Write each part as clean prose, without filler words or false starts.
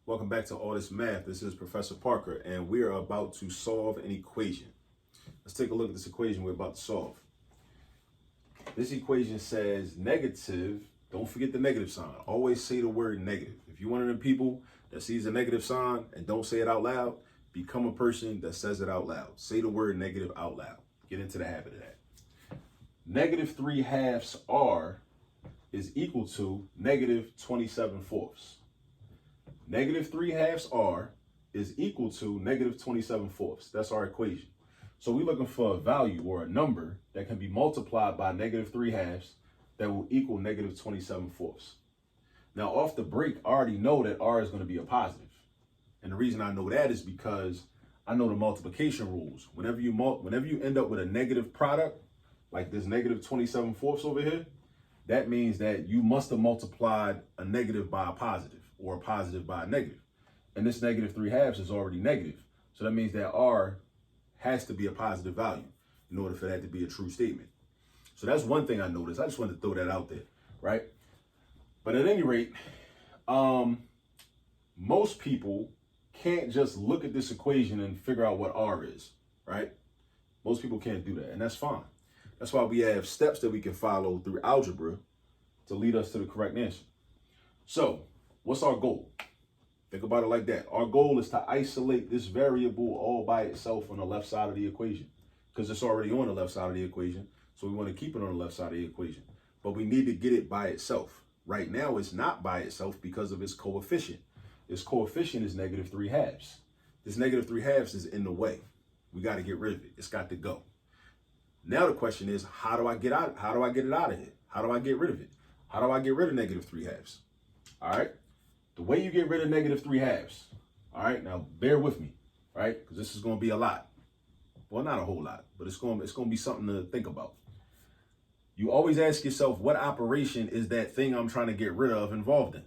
Welcome back to All This Math. This is Professor Parker, and we are about to solve an equation. Let's take a look at this equation we're about to solve. This equation says negative, don't forget the negative sign. Always say the word negative. If you're one of the people that sees a negative sign and don't say it out loud, become a person that says it out loud. Say the word negative out loud. Get into the habit of that. Negative 3/2 r is equal to negative 27/4. Negative 3/2 r is equal to negative 27/4. That's our equation. So we're looking for a value or a number that can be multiplied by negative 3/2 that will equal negative 27/4. Now off the break, I already know that r is going to be a positive. And the reason I know that is because I know the multiplication rules. Whenever you end up with a negative product, like this negative 27/4 over here, that means that you must have multiplied a negative by a positive or a positive by a negative. And this negative 3/2 is already negative. So that means that r has to be a positive value in order for that to be a true statement. So that's one thing I noticed. I just wanted to throw that out there, right? But at any rate, most people can't just look at this equation and figure out what r is, right? Most people can't do that, and that's fine. That's why we have steps that we can follow through algebra to lead us to the correct answer. So, what's our goal? Think about it like that. Our goal is to isolate this variable all by itself on the left side of the equation because it's already on the left side of the equation. So we want to keep it on the left side of the equation. But we need to get it by itself. Right now, it's not by itself because of its coefficient. Its coefficient is negative 3/2. This negative 3/2 is in the way. We got to get rid of it. It's got to go. Now the question is, how do I get it out of here? How do I get rid of it? How do I get rid of negative 3/2? All right. The way you get rid of negative 3/2. All right. Now bear with me, right? Because this is going to be a lot. Well, not a whole lot, but it's going to be something to think about. You always ask yourself, what operation is that thing I'm trying to get rid of involved in?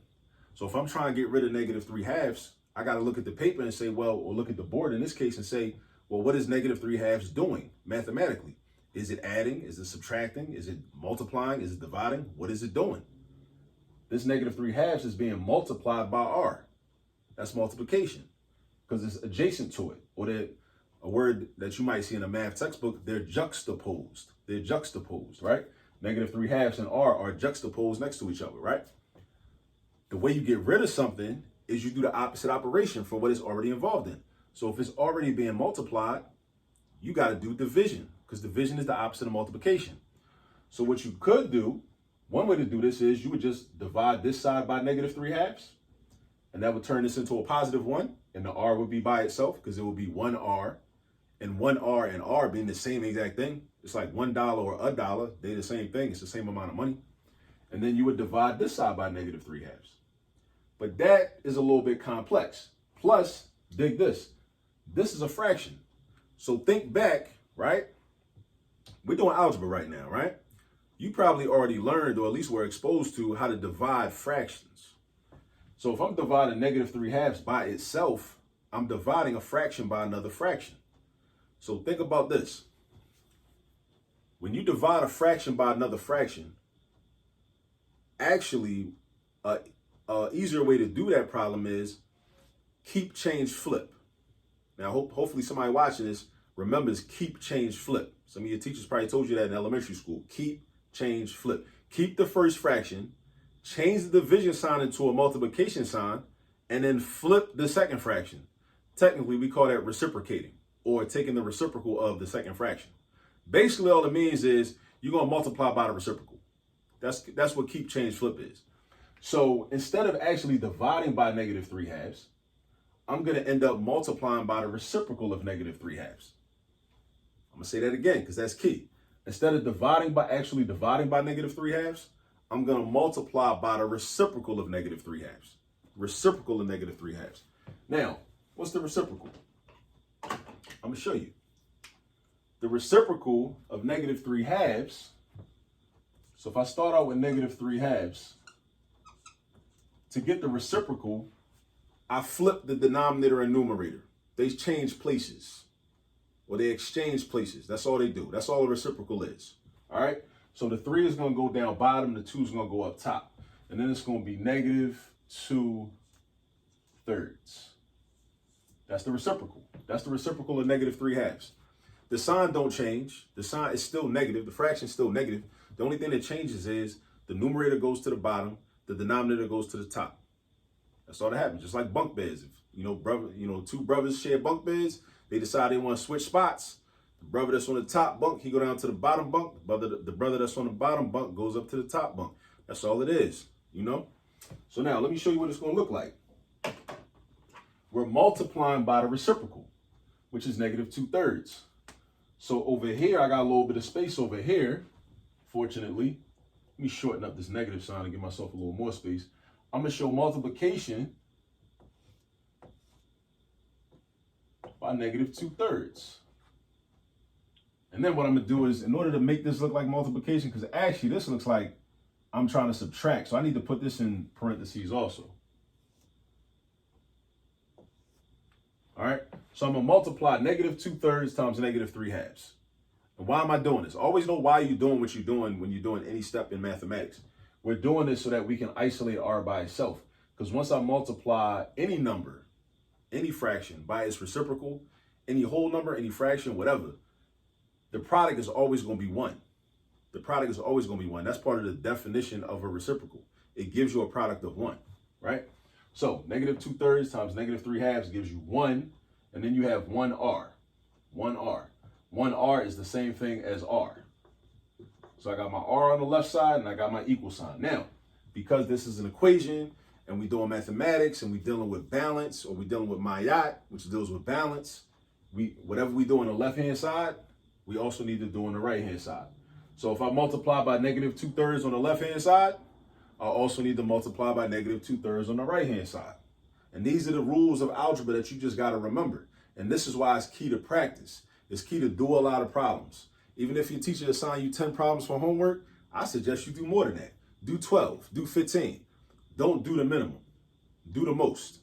So if I'm trying to get rid of negative 3/2, I got to look at the paper and say, well, or look at the board in this case and say, well, what is negative 3/2 doing mathematically? Is it adding? Is it subtracting? Is it multiplying? Is it dividing? What is it doing? This negative 3/2 is being multiplied by r. That's multiplication because it's adjacent to it. Or a word that you might see in a math textbook, they're juxtaposed. They're juxtaposed, right? Negative 3/2 and r are juxtaposed next to each other, right? The way you get rid of something is you do the opposite operation for what it's already involved in. So if it's already being multiplied, you got to do division because division is the opposite of multiplication. So what you could do, one way to do this is you would just divide this side by negative 3/2, and that would turn this into a positive 1, and the r would be by itself because it would be 1r, and 1r and r being the same exact thing. It's like $1 or $1. They're the same thing. It's the same amount of money. And then you would divide this side by negative 3/2. But that is a little bit complex. Plus, dig this. This is a fraction. So think back, right? We're doing algebra right now, right? You probably already learned, or at least were exposed to, how to divide fractions. So if I'm dividing negative 3/2 by itself, I'm dividing a fraction by another fraction. So think about this. When you divide a fraction by another fraction, actually, an easier way to do that problem is keep, change, flip. Now, hopefully somebody watching this remembers keep, change, flip. Some of your teachers probably told you that in elementary school. Keep, change, flip. Keep the first fraction, change the division sign into a multiplication sign, and then flip the second fraction. Technically, we call that reciprocating, or taking the reciprocal of the second fraction. Basically, all it means is you're going to multiply by the reciprocal. That's what keep, change, flip is. So instead of actually dividing by negative 3/2, I'm going to end up multiplying by the reciprocal of negative 3/2. I'm going to say that again because that's key. Instead of dividing by negative 3/2, I'm going to multiply by the reciprocal of negative 3/2. Reciprocal of negative 3/2. Now, what's the reciprocal? I'm going to show you. The reciprocal of negative 3/2. So if I start out with negative 3/2, to get the reciprocal, I flip the denominator and numerator. They change places, or they exchange places. That's all they do. That's all a reciprocal is. All right? So the 3 is going to go down bottom, the 2 is going to go up top. And then it's going to be negative 2 thirds. That's the reciprocal. That's the reciprocal of negative 3/2. The sign don't change. The sign is still negative. The fraction is still negative. The only thing that changes is the numerator goes to the bottom, the denominator goes to the top. That's all that happens. Just like bunk beds. If two brothers share bunk beds, they decide they want to switch spots. The brother that's on the top bunk, he go down to the bottom bunk. The brother that's on the bottom bunk goes up to the top bunk. That's all it is, So now let me show you what it's going to look like. We're multiplying by the reciprocal, which is negative 2/3. So over here, I got a little bit of space over here. Fortunately, let me shorten up this negative sign and give myself a little more space. I'm going to show multiplication by negative 2/3. And then what I'm going to do is, in order to make this look like multiplication, because actually this looks like I'm trying to subtract, so I need to put this in parentheses also. All right, so I'm going to multiply negative 2/3 times negative 3/2. And why am I doing this? Always know why you're doing what you're doing when you're doing any step in mathematics. We're doing this so that we can isolate r by itself. Because once I multiply any number, any fraction by its reciprocal, any whole number, any fraction, whatever, the product is always going to be 1. The product is always going to be 1. That's part of the definition of a reciprocal. It gives you a product of 1, right? So negative 2/3 times negative 3/2 gives you 1. And then you have 1r. 1r. 1r is the same thing as r. So I got my r on the left side and I got my equal sign. Now, because this is an equation and we're doing mathematics and we're dealing with balance, or we're dealing with Mayat, which deals with balance, whatever we do on the left-hand side, we also need to do on the right-hand side. So if I multiply by negative 2/3 on the left-hand side, I also need to multiply by negative 2/3 on the right-hand side. And these are the rules of algebra that you just got to remember. And this is why it's key to practice. It's key to do a lot of problems. Even if your teacher assigns you 10 problems for homework, I suggest you do more than that. Do 12, do 15. Don't do the minimum. Do the most.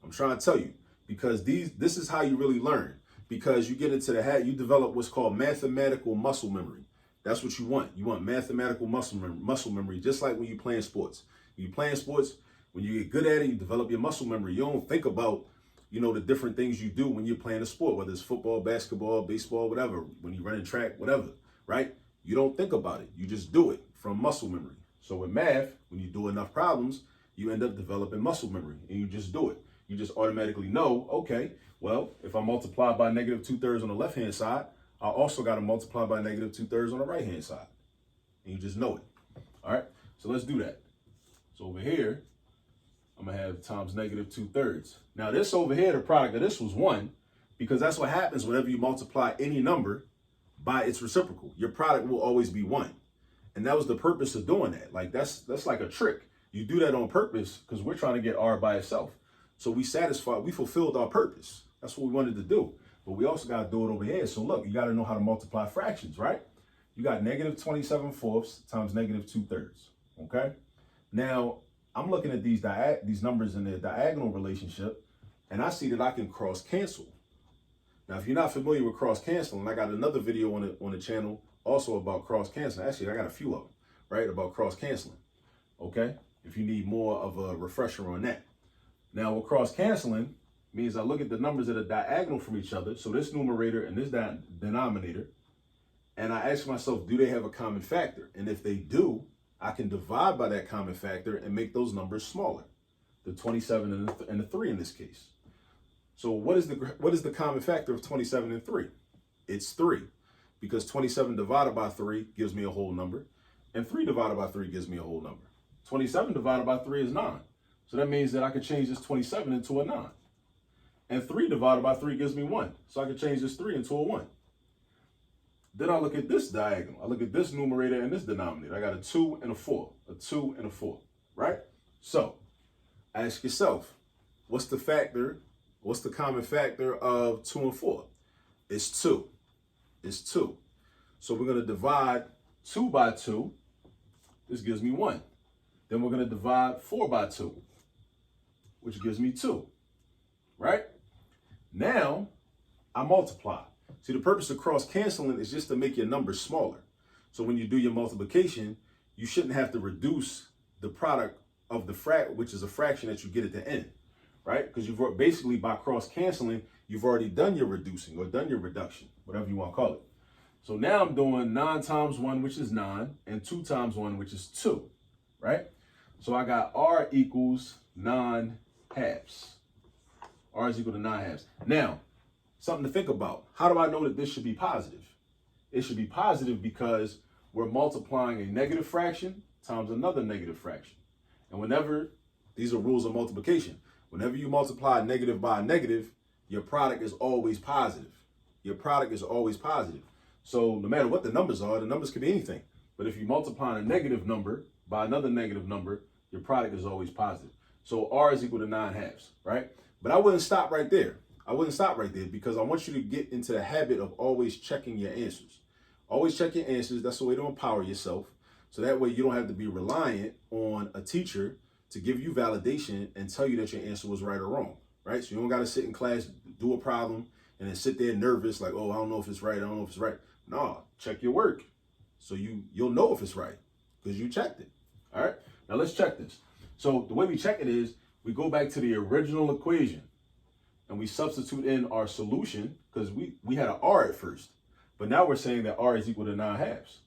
I'm trying to tell you, because this is how you really learn. Because you get into the habit, you develop what's called mathematical muscle memory. That's what you want. You want mathematical muscle memory, just like when you're playing sports. When you're playing sports, when you get good at it, you develop your muscle memory. You don't think about, the different things you do when you're playing a sport, whether it's football, basketball, baseball, whatever, when you're running track, whatever, right? You don't think about it. You just do it from muscle memory. So with math, when you do enough problems, you end up developing muscle memory and you just do it. You just automatically know, okay, well, if I multiply by negative 2/3 on the left-hand side, I also got to multiply by negative 2/3 on the right-hand side. And you just know it. All right, so let's do that. So over here, I'm going to have times negative 2/3. Now this over here, the product of this was 1, because that's what happens whenever you multiply any number by its reciprocal. Your product will always be 1. And that was the purpose of doing that. Like that's like a trick. You do that on purpose because we're trying to get r by itself. So we fulfilled our purpose. That's what we wanted to do. But we also got to do it over here. So look, you got to know how to multiply fractions, right? You got negative 27/4 times negative 2/3. Okay. Now I'm looking at these numbers in their diagonal relationship, and I see that I can cross cancel. Now, if you're not familiar with cross canceling, I got another video on the channel also about cross canceling. Actually, I got a few of them, right, about cross canceling. Okay, if you need more of a refresher on that. Now, with cross canceling means I look at the numbers that are diagonal from each other, so this numerator and this denominator, and I ask myself, do they have a common factor? And if they do, I can divide by that common factor and make those numbers smaller, the 27 and the 3 in this case. So what is the common factor of 27 and 3? It's 3, because 27 divided by 3 gives me a whole number, and 3 divided by 3 gives me a whole number. 27 divided by 3 is 9. So that means that I could change this 27 into a 9. And 3 divided by 3 gives me 1. So I could change this 3 into a 1. Then I look at this diagonal. I look at this numerator and this denominator. I got a 2 and a 4. A 2 and a 4, right? So ask yourself, what's the factor? What's the common factor of 2 and 4? It's 2. It's 2. So we're going to divide 2 by 2. This gives me 1. Then we're going to divide 4 by 2, which gives me 2, right? Now I multiply. See, the purpose of cross canceling is just to make your numbers smaller. So when you do your multiplication, you shouldn't have to reduce the product of the which is a fraction that you get at the end, right? Because you've basically, by cross canceling, you've already done your reducing or done your reduction, whatever you want to call it. So now I'm doing 9 times 1, which is 9, and 2 times 1, which is 2, right? So I got R equals 9 halves. R is equal to 9 halves. Now, something to think about. How do I know that this should be positive? It should be positive because we're multiplying a negative fraction times another negative fraction. And whenever, these are rules of multiplication, whenever you multiply a negative by a negative, your product is always positive. Your product is always positive. So no matter what the numbers are, the numbers can be anything. But if you multiply a negative number by another negative number, your product is always positive. So R is equal to 9 halves, right? But I wouldn't stop right there. I wouldn't stop right there because I want you to get into the habit of always checking your answers. Always check your answers. That's the way to empower yourself. So that way you don't have to be reliant on a teacher to give you validation and tell you that your answer was right or wrong, right? So you don't got to sit in class, do a problem, and then sit there nervous like, oh, I don't know if it's right. I don't know if it's right. No, check your work. So you'll know if it's right because you checked it. All right. Now let's check this. So the way we check it is we go back to the original equation and we substitute in our solution because we had an R at first, but now we're saying that R is equal to 9 halves.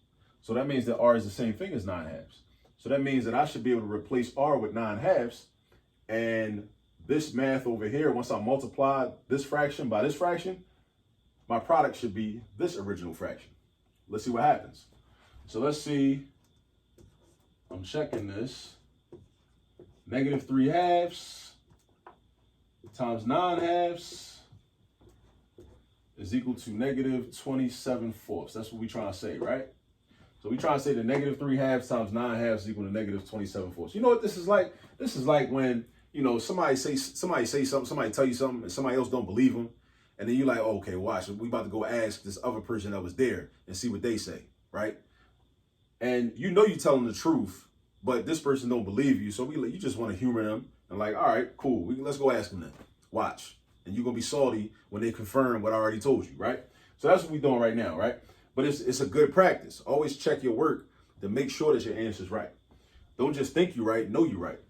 So that means that R is the same thing as 9 halves. So that means that I should be able to replace R with 9 halves. And this math over here, once I multiply this fraction by this fraction, my product should be this original fraction. Let's see what happens. So let's see. I'm checking this. Negative 3 halves times 9 halves is equal to negative 27 fourths. That's what we're trying to say, right? So we're trying to say that negative 3 halves times 9 halves is equal to negative 27 fourths. You know what this is like? This is like when, you know, somebody say something, somebody tell you something, and somebody else don't believe them. And then you're like, oh, okay, watch. We about to go ask this other person that was there and see what they say, right? And you know you're telling the truth, but this person don't believe you. So you just want to humor them and like, all right, cool. Let's go ask them then. Watch. And you're going to be salty when they confirm what I already told you, right? So that's what we're doing right now, right? But it's a good practice. Always check your work to make sure that your answer's right. Don't just think you're right, know you're right.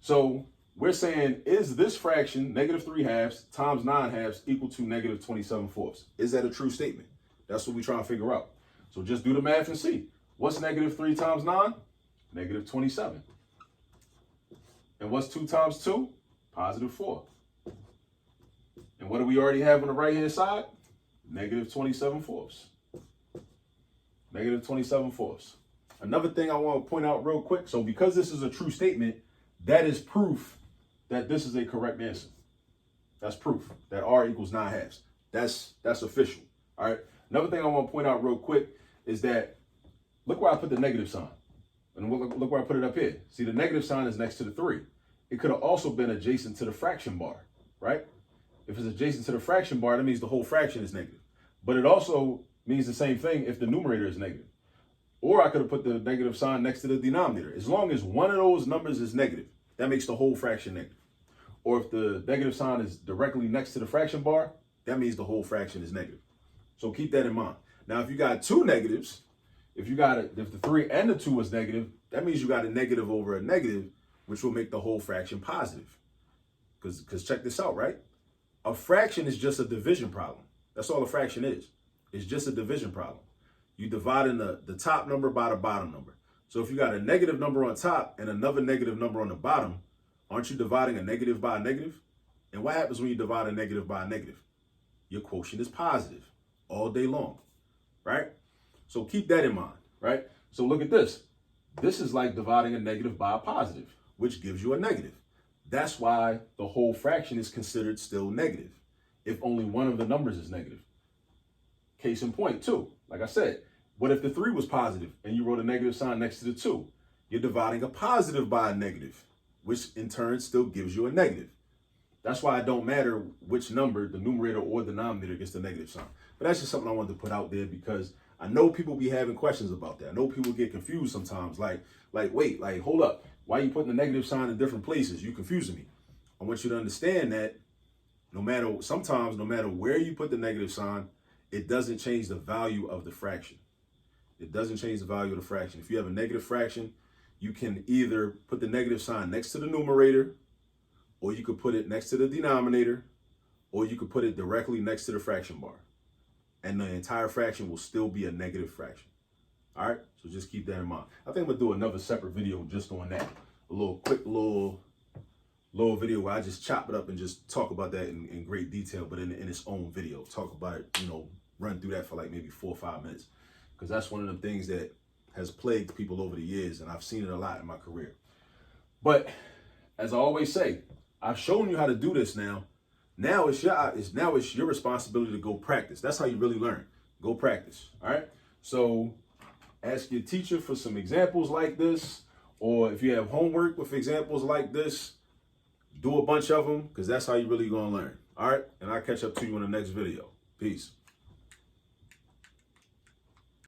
So we're saying, is this fraction, negative 3 halves times 9 halves, equal to negative 27 fourths? Is that a true statement? That's what we're trying to figure out. So just do the math and see. What's negative 3 times 9? Negative 27. And what's 2 times 2? Positive 4. And what do we already have on the right-hand side? Negative 27 fourths. Negative 27 fourths. Another thing I want to point out real quick. So because this is a true statement, that is proof that this is a correct answer. That's proof that R equals 9 halves. That's official. All right. Another thing I want to point out real quick is that look where I put the negative sign. And look where I put it up here. See, the negative sign is next to the 3. It could have also been adjacent to the fraction bar, right? If it's adjacent to the fraction bar, that means the whole fraction is negative. But it also means the same thing if the numerator is negative. Or I could have put the negative sign next to the denominator. As long as one of those numbers is negative, that makes the whole fraction negative. Or if the negative sign is directly next to the fraction bar, that means the whole fraction is negative. So keep that in mind. Now, if you got two negatives, if the 3 and the 2 is negative, that means you got a negative over a negative, which will make the whole fraction positive. Because check this out, right? A fraction is just a division problem. That's all a fraction is. It's just a division problem. You dividing the top number by the bottom number. So if you got a negative number on top and another negative number on the bottom, aren't you dividing a negative by a negative? And what happens when you divide a negative by a negative? Your quotient is positive all day long, right? So keep that in mind, right? So look at this. This is like dividing a negative by a positive, which gives you a negative. That's why the whole fraction is considered still negative if only one of the numbers is negative. Case in point, 2. Like I said, what if the 3 was positive and you wrote a negative sign next to the 2? You're dividing a positive by a negative, which in turn still gives you a negative. That's why it don't matter which number, the numerator or the denominator, gets the negative sign. But that's just something I wanted to put out there because I know people be having questions about that. I know people get confused sometimes. Like, wait, hold up. Why are you putting the negative sign in different places? You confusing me. I want you to understand that sometimes no matter where you put the negative sign, it doesn't change the value of the fraction. It doesn't change the value of the fraction. If you have a negative fraction, you can either put the negative sign next to the numerator or you could put it next to the denominator, or you could put it directly next to the fraction bar. And the entire fraction will still be a negative fraction. All right, so just keep that in mind. I think I'm gonna do another separate video just on that. A quick little video where I just chop it up and just talk about that in great detail, but in its own video. Talk about it, run through that for like maybe 4 or 5 minutes. Because that's one of the things that has plagued people over the years, and I've seen it a lot in my career. But as I always say, I've shown you how to do this now. Now it's your responsibility to go practice. That's how you really learn. Go practice. All right. So ask your teacher for some examples like this, or if you have homework with examples like this, do a bunch of them, because that's how you really gonna learn. All right. And I'll catch up to you in the next video. Peace.